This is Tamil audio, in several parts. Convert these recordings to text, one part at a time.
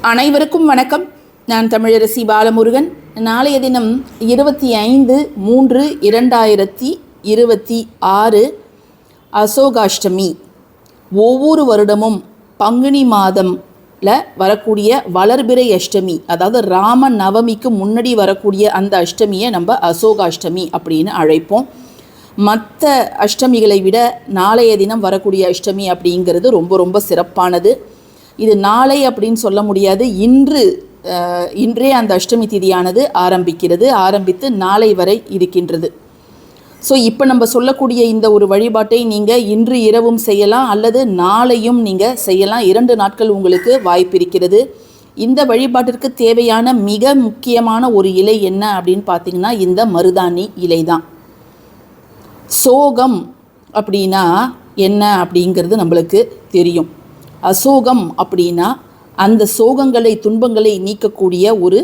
அனைவருக்கும் வணக்கம். நான் தமிழரசி பாலமுருகன். நாளைய தினம் 25/3/2026 அசோகாஷ்டமி. ஒவ்வொரு வருடமும் பங்குனி மாதம்ல வரக்கூடிய வளர்பிறை அஷ்டமி, அதாவது ராம நவமிக்கு முன்னாடி வரக்கூடிய அந்த அஷ்டமியை நம்ம அசோகாஷ்டமி அப்படின்னு அழைப்போம். மற்ற அஷ்டமிகளை விட நாளைய தினம் வரக்கூடிய அஷ்டமி அப்படிங்கிறது ரொம்ப ரொம்ப சிறப்பானது. இது நாளை அப்படின்னு சொல்ல முடியாது, இன்றே அந்த அஷ்டமி திதியானது ஆரம்பித்து நாளை வரை இருக்கின்றது. ஸோ இப்போ நம்ம சொல்லக்கூடிய இந்த ஒரு வழிபாட்டை நீங்கள் இன்று இரவும் செய்யலாம், அல்லது நாளையும் நீங்கள் செய்யலாம். 2 நாட்கள் உங்களுக்கு வாய்ப்பு இருக்கிறது. இந்த வழிபாட்டிற்கு தேவையான மிக முக்கியமான ஒரு இலை என்ன அப்படின்னு பார்த்தீங்கன்னா, இந்த மருதாணி இலை தான். சோகம் அப்படின்னா என்ன அப்படிங்கிறது நம்மளுக்கு தெரியும். அசோகம் அப்படின்னா அந்த சோகங்களை, துன்பங்களை நீக்கக்கூடிய ஒரு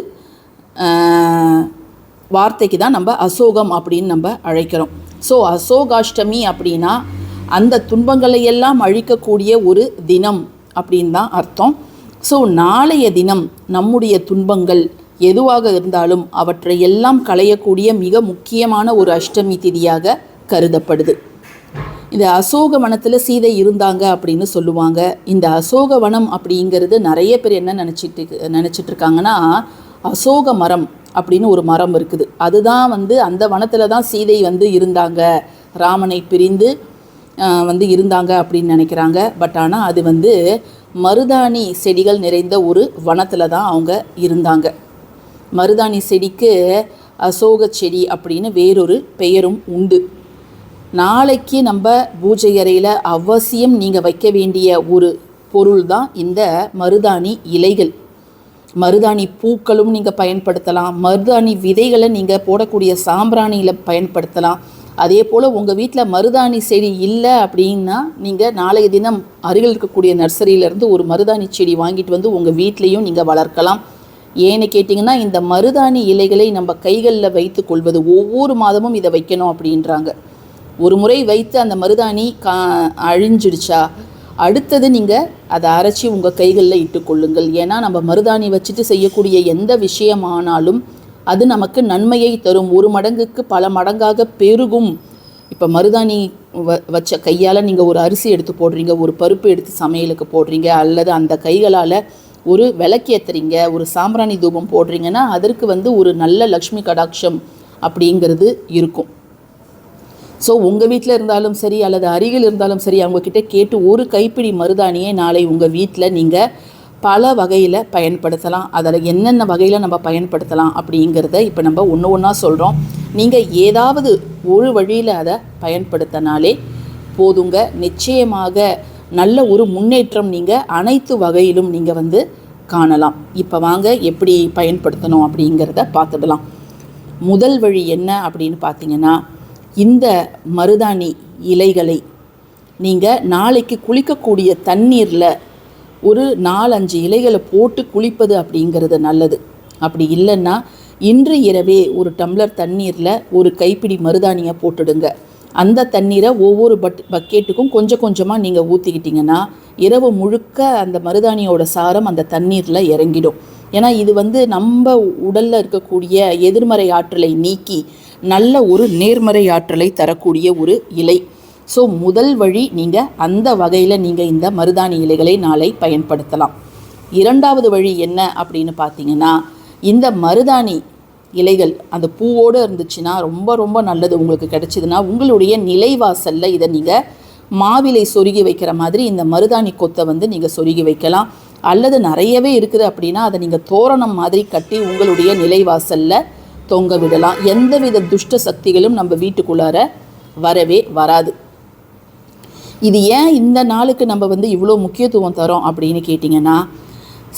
வார்த்தைக்கு தான் நம்ம அசோகம் அப்படின்னு நம்ம அழைக்கிறோம். ஸோ அசோகாஷ்டமி அப்படின்னா அந்த துன்பங்களை எல்லாம் அழிக்கக்கூடிய ஒரு தினம் அப்படின்னு தான் அர்த்தம். ஸோ நாளைய தினம் நம்முடைய துன்பங்கள் எதுவாக இருந்தாலும் அவற்றை எல்லாம் களையக்கூடிய மிக முக்கியமான ஒரு அஷ்டமி திதியாக கருதப்படுது. இந்த அசோக வனத்தில் சீதை இருந்தாங்க அப்படின்னு சொல்லுவாங்க. இந்த அசோக வனம் அப்படிங்கிறது நிறைய பேர் என்ன நினச்சிட்டு இருக்காங்கன்னா, அசோக மரம் அப்படின்னு ஒரு மரம் இருக்குது, அதுதான் அந்த வனத்தில் தான் சீதை இருந்தாங்க, ராமனை பிரிந்து இருந்தாங்க அப்படின்னு நினைக்கிறாங்க. பட் ஆனால் அது மருதாணி செடிகள் நிறைந்த ஒரு வனத்தில் தான் அவங்க இருந்தாங்க. மருதாணி செடிக்கு அசோக செடி அப்படின்னு வேறொரு பெயரும் உண்டு. நாளைக்கு நம்ம பூஜை அறையில் அவசியம் நீங்கள் வைக்க வேண்டிய ஒரு பொருள் தான் இந்த மருதாணி இலைகள். மருதாணி பூக்களும் நீங்கள் பயன்படுத்தலாம், மருதாணி விதைகளை நீங்கள் போடக்கூடிய சாம்பிராணியில் பயன்படுத்தலாம். அதே போல் உங்கள் வீட்டில் மருதாணி செடி இல்லை அப்படின்னா நீங்கள் நாளைய தினம் அருகில் இருக்கக்கூடிய நர்சரியிலேருந்து ஒரு மருதாணி செடி வாங்கிட்டு உங்கள் வீட்லேயும் நீங்கள் வளர்க்கலாம். ஏன்னு கேட்டிங்கன்னா, இந்த மருதாணி இலைகளை நம்ம கைகளில் வைத்து கொள்வது, ஒவ்வொரு மாதமும் இதை வைக்கணும் அப்படின்றாங்க. ஒரு முறை வைத்து அந்த மருதாணி அழிஞ்சிடுச்சா அடுத்தது நீங்கள் அதை அரைச்சி உங்கள் கைகளில் இட்டுக்கொள்ளுங்கள். ஏன்னா நம்ம மருதாணி வச்சுட்டு செய்யக்கூடிய எந்த விஷயமானாலும் அது நமக்கு நன்மையை தரும், 1 மடங்குக்கு பல மடங்காக பெருகும். இப்போ மருதாணி வச்ச கையால் நீங்கள் ஒரு அரிசி எடுத்து போடுறீங்க, ஒரு பருப்பு எடுத்து சமையலுக்கு போடுறீங்க, அல்லது அந்த கைகளால் ஒரு விளக்கேற்றுறீங்க, ஒரு சாம்பிராணி தூபம் போடுறீங்கன்னா அதற்கு ஒரு நல்ல லக்ஷ்மி கடாட்சம் அப்படிங்கிறது இருக்கும். ஸோ உங்கள் வீட்டில் இருந்தாலும் சரி, அல்லது அருகில் இருந்தாலும் சரி, அவங்கக்கிட்ட கேட்டு ஒரு கைப்பிடி மருதாணியை நாளை உங்கள் வீட்டில் நீங்கள் பல வகையில் பயன்படுத்தலாம். அதில் என்னென்ன வகையில் நம்ம பயன்படுத்தலாம் அப்படிங்கிறத இப்போ நம்ம ஒன்று ஒன்றா சொல்கிறோம். நீங்கள் ஏதாவது ஒரு வழியில் அதை பயன்படுத்தினாலே போதுங்க. நிச்சயமாக நல்ல ஒரு முன்னேற்றம் நீங்கள் அனைத்து வகையிலும் நீங்கள் காணலாம். இப்போ வாங்க எப்படி பயன்படுத்தணும் அப்படிங்கிறத பார்த்துடலாம். முதல் வழி என்ன அப்படின்னு பார்த்தீங்கன்னா, இந்த மருதாணி இலைகளை நீங்கள் நாளைக்கு குளிக்கக்கூடிய தண்ணீரில் ஒரு 4-5 இலைகளை போட்டு குளிப்பது அப்படிங்கிறது நல்லது. அப்படி இல்லைன்னா இன்று இரவே ஒரு டம்ளர் தண்ணீரில் ஒரு கைப்பிடி மருதாணியை போட்டுடுங்க. அந்த தண்ணீரை ஒவ்வொரு பக்கெட்டுக்கும் கொஞ்சம் கொஞ்சமாக நீங்கள் ஊற்றிக்கிட்டிங்கன்னா இரவு முழுக்க அந்த மருதாணியோட சாரம் அந்த தண்ணீரில் இறங்கிடும். ஏன்னா இது நம்ம உடலில் இருக்கக்கூடிய எதிர்மறை ஆற்றலை நீக்கி நல்ல ஒரு நேர்மறை ஆற்றலை தரக்கூடிய ஒரு இலை. ஸோ முதல் வழி நீங்கள் அந்த வகையில் நீங்கள் இந்த மருதாணி இலைகளை நாளை பயன்படுத்தலாம். 2வது வழி என்ன அப்படின்னு பார்த்தீங்கன்னா, இந்த மருதாணி இலைகள் அந்த பூவோடு இருந்துச்சுன்னா ரொம்ப ரொம்ப நல்லது. உங்களுக்கு கிடைச்சிதுன்னா உங்களுடைய நிலைவாசலில் இதை நீங்கள் மாவிலை சொருகி வைக்கிற மாதிரி இந்த மருதாணி கொத்தை நீங்கள் சொருகி வைக்கலாம். அல்லது நிறையவே இருக்குது அப்படின்னா அதை நீங்கள் தோரணம் மாதிரி கட்டி உங்களுடைய நிலைவாசலில் தொங்க விடலாம். எந்தவித துஷ்ட சக்திகளும் நம்ம வீட்டுக்குள்ளார வரவே வராது. இது ஏன் இந்த நாளுக்கு நம்ம இவ்வளோ முக்கியத்துவம் தரோம் அப்படின்னு கேட்டிங்கன்னா,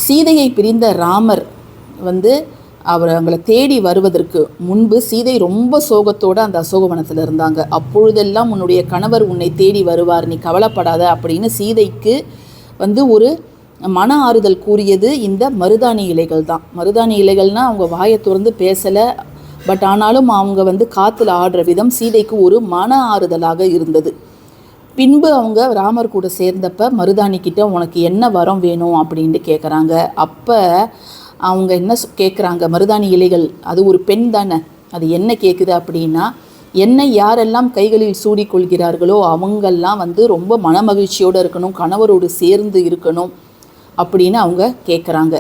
சீதையை பிரிந்த ராமர் அவங்களை தேடி வருவதற்கு முன்பு சீதை ரொம்ப சோகத்தோடு அந்த அசோகவனத்தில் இருந்தாங்க. அப்பொழுதெல்லாம் உன்னுடைய கணவர் உன்னை தேடி வருவார், நீ கவலைப்படாத அப்படின்னு சீதைக்கு ஒரு மன ஆறுதல் கூறியது இந்த மருதாணி இலைகள் தான். மருதாணி இலைகள்னால் அவங்க வாயை திறந்து பேசலை, பட் ஆனாலும் அவங்க காற்றுல ஆடுற விதம் சீதைக்கு ஒரு மன ஆறுதலாக இருந்தது. பின்பு அவங்க ராமர் கூட சேர்ந்தப்ப மருதாணிக்கிட்ட உனக்கு என்ன வரம் வேணும் அப்படின்ட்டு கேட்குறாங்க. அப்போ அவங்க என்ன கேட்குறாங்க, மருதாணி இலைகள், அது ஒரு பெண் தானே, அது என்ன கேட்குது அப்படின்னா, என்னை யாரெல்லாம் கைகளில் சூடிக்கொள்கிறார்களோ அவங்கெல்லாம் ரொம்ப மனமகிழ்ச்சியோடு இருக்கணும், கணவரோடு சேர்ந்து இருக்கணும் அப்படின்னு அவங்க கேட்குறாங்க.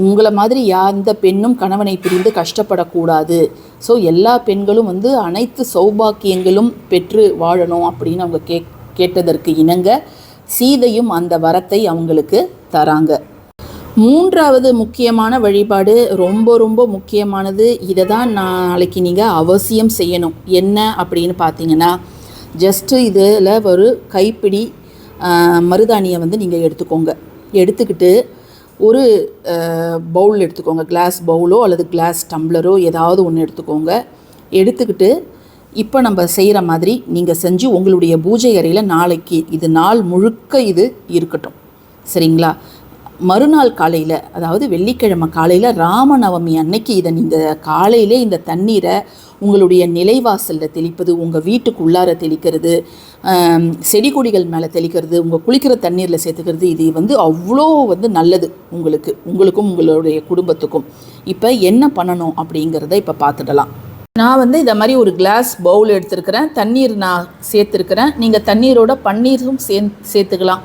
உங்களை மாதிரி எந்த பெண்ணும் கணவனை பிரிந்து கஷ்டப்படக்கூடாது. ஸோ எல்லா பெண்களும் அனைத்து சௌபாக்கியங்களும் பெற்று வாழணும் அப்படின்னு அவங்க கேட்டதற்கு இணங்க சீதையும் அந்த வரத்தை அவங்களுக்கு தராங்க. மூன்றாவது முக்கியமான வழிபாடு ரொம்ப ரொம்ப முக்கியமானது. இதை தான் நாளைக்கு நீங்கள் அவசியம் செய்யணும். என்ன அப்படின்னு பார்த்தீங்கன்னா, ஜஸ்ட்டு இதில் ஒரு கைப்பிடி மருதாணியை நீங்கள் எடுத்துக்கோங்க. எடுத்துக்கிட்டு ஒரு பவுல் எடுத்துக்கோங்க, கிளாஸ் பவுலோ அல்லது கிளாஸ் டம்ளரோ ஏதாவது ஒன்று எடுத்துக்கோங்க. எடுத்துக்கிட்டு இப்போ நம்ம செய்கிற மாதிரி நீங்கள் செஞ்சு உங்களுடைய பூஜை அறையில் நாளைக்கு இது நாள் முழுக்க இது இருக்கட்டும். சரிங்களா? மறுநாள் காலையில், அதாவது வெள்ளிக்கிழமை காலையில் ராமநவமி அன்னைக்கு இதை நீங்கள் காலையிலே இந்த தண்ணீரை உங்களுடைய நிலைவாசலில் தெளிப்பது, உங்கள் வீட்டுக்குள்ளார தெளிக்கிறது, செடி கொடிகள் மேலே தெளிக்கிறது, உங்கள் குளிக்கிற தண்ணீரில் சேர்த்துக்கிறது, இது அவ்வளோ நல்லது உங்களுக்கும் உங்களுடைய குடும்பத்துக்கும். இப்போ என்ன பண்ணணும் அப்படிங்கிறத இப்போ பார்த்துடலாம். நான் இதை மாதிரி ஒரு கிளாஸ் பவுல் எடுத்துருக்கிறேன், தண்ணீர் நான் சேர்த்துருக்கிறேன். நீங்கள் தண்ணீரோட பன்னீரும் சேர்த்துக்கலாம்.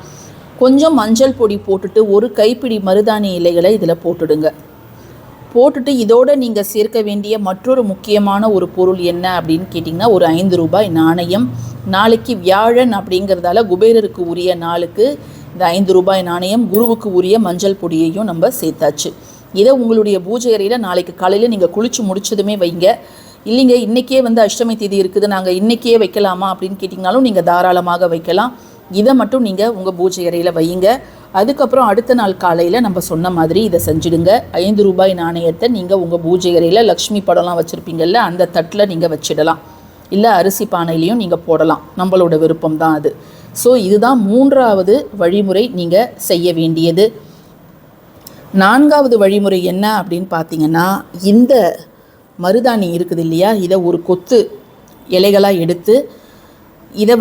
கொஞ்சம் மஞ்சள் பொடி போட்டுட்டு ஒரு கைப்பிடி மருதாணி இலைகளை இதில் போட்டுடுங்க. போட்டுட்டு இதோடு நீங்கள் சேர்க்க வேண்டிய மற்றொரு முக்கியமான ஒரு பொருள் என்ன அப்படின்னு கேட்டிங்கன்னா, ஒரு 5 ரூபாய் நாணயம். நாளைக்கு வியாழன் அப்படிங்கிறதால குபேரருக்கு உரிய நாளுக்கு இந்த 5 ரூபாய் நாணயம், குருவுக்கு உரிய மஞ்சள் பொடியையும் நம்ம சேர்த்தாச்சு. இதை உங்களுடைய பூஜை அறையில் நாளைக்கு காலையில் நீங்கள் குளித்து முடிச்சதுமே வைங்க. இல்லைங்க இன்றைக்கே அஷ்டமி தேதி இருக்குது, நாங்கள் இன்றைக்கே வைக்கலாமா அப்படின்னு கேட்டிங்கனாலும் நீங்கள் தாராளமாக வைக்கலாம். இதை மட்டும் நீங்கள் உங்கள் பூஜை அறையில் வையுங்க. அதுக்கப்புறம் அடுத்த நாள் காலையில் நம்ம சொன்ன மாதிரி இதை செஞ்சுடுங்க. 5 ரூபாய் நாணயத்தை நீங்கள் உங்கள் பூஜை அறையில் லக்ஷ்மி படம்லாம் வச்சுருப்பீங்கள்ல அந்த தட்டில் நீங்கள் வச்சிடலாம். இல்லை அரிசி பானையிலையும் நீங்கள் போடலாம், நம்மளோட விருப்பம் தான் அது. ஸோ இதுதான் 3வது வழிமுறை நீங்கள் செய்ய வேண்டியது. 4வது வழிமுறை என்ன அப்படின்னு பார்த்தீங்கன்னா, இந்த மருதாணி இருக்குது இல்லையா, இதை ஒரு கொத்து இலைகளாக எடுத்து இதை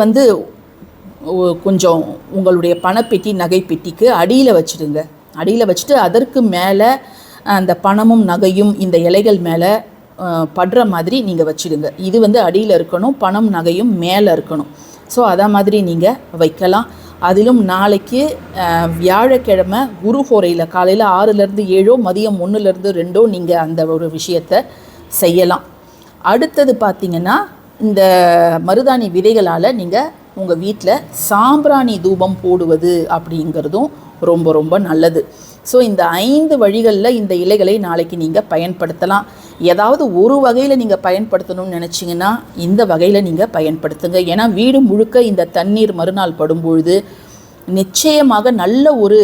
கொஞ்சம் உங்களுடைய பணப்பெட்டி நகைப்பெட்டிக்கு அடியில் வச்சுடுங்க. அடியில் வச்சுட்டு அதற்கு மேலே அந்த பணமும் நகையும் இந்த இலைகள் மேலே படுற மாதிரி நீங்கள் வச்சுடுங்க. இது அடியில் இருக்கணும், பணம் நகையும் மேலே இருக்கணும். ஸோ அதை மாதிரி நீங்கள் வைக்கலாம். அதிலும் நாளைக்கு வியாழக்கிழமை குருஹோரையில் காலையில் 6லேருந்து 7 மதியம் 1லேருந்து 2 நீங்கள் அந்த ஒரு விஷயத்தை செய்யலாம். அடுத்தது பார்த்திங்கன்னா, இந்த மருதாணி விதைகளால் நீங்கள் உங்கள் வீட்டில் சாம்பிராணி தூபம் போடுவது அப்படிங்கிறதும் ரொம்ப ரொம்ப நல்லது. ஸோ இந்த 5 வழிகளில் இந்த இலைகளை நாளைக்கு நீங்கள் பயன்படுத்தலாம். ஏதாவது ஒரு வகையில் நீங்கள் பயன்படுத்தணும்னு நினச்சிங்கன்னா இந்த வகையில் நீங்கள் பயன்படுத்துங்க. ஏன்னா வீடு முழுக்க இந்த தண்ணீர் மறுநாள் படும்பொழுது நிச்சயமாக நல்ல ஒரு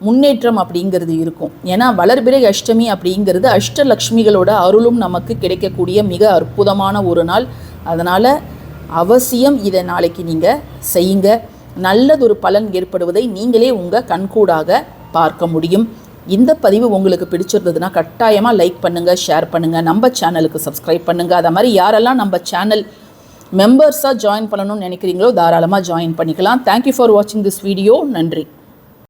முன்னேற்றம் அப்படிங்கிறது இருக்கும். ஏன்னா வளர்பிறை அஷ்டமி அப்படிங்கிறது அஷ்டலக்ஷ்மிகளோட அருளும் நமக்கு கிடைக்கக்கூடிய மிக அற்புதமான ஒரு நாள். அதனால் அவசியம் இதை நாளைக்கு நீங்கள் செய்யுங்க. நல்லதொரு பலன் ஏற்படுவதை நீங்களே உங்கள் கண்கூடாக பார்க்க முடியும். இந்த பதிவு உங்களுக்கு பிடிச்சிருந்ததுன்னா கட்டாயமாக லைக் பண்ணுங்கள், ஷேர் பண்ணுங்கள், நம்ம சேனலுக்கு சப்ஸ்கிரைப் பண்ணுங்கள். அதை மாதிரி யாரெல்லாம் நம்ம சேனல் மெம்பர்ஸாக ஜாயின் பண்ணணும்னு நினைக்கிறீங்களோ தாராளமாக ஜாயின் பண்ணிக்கலாம். தேங்க்யூ ஃபார் வாட்சிங் திஸ் வீடியோ. நன்றி.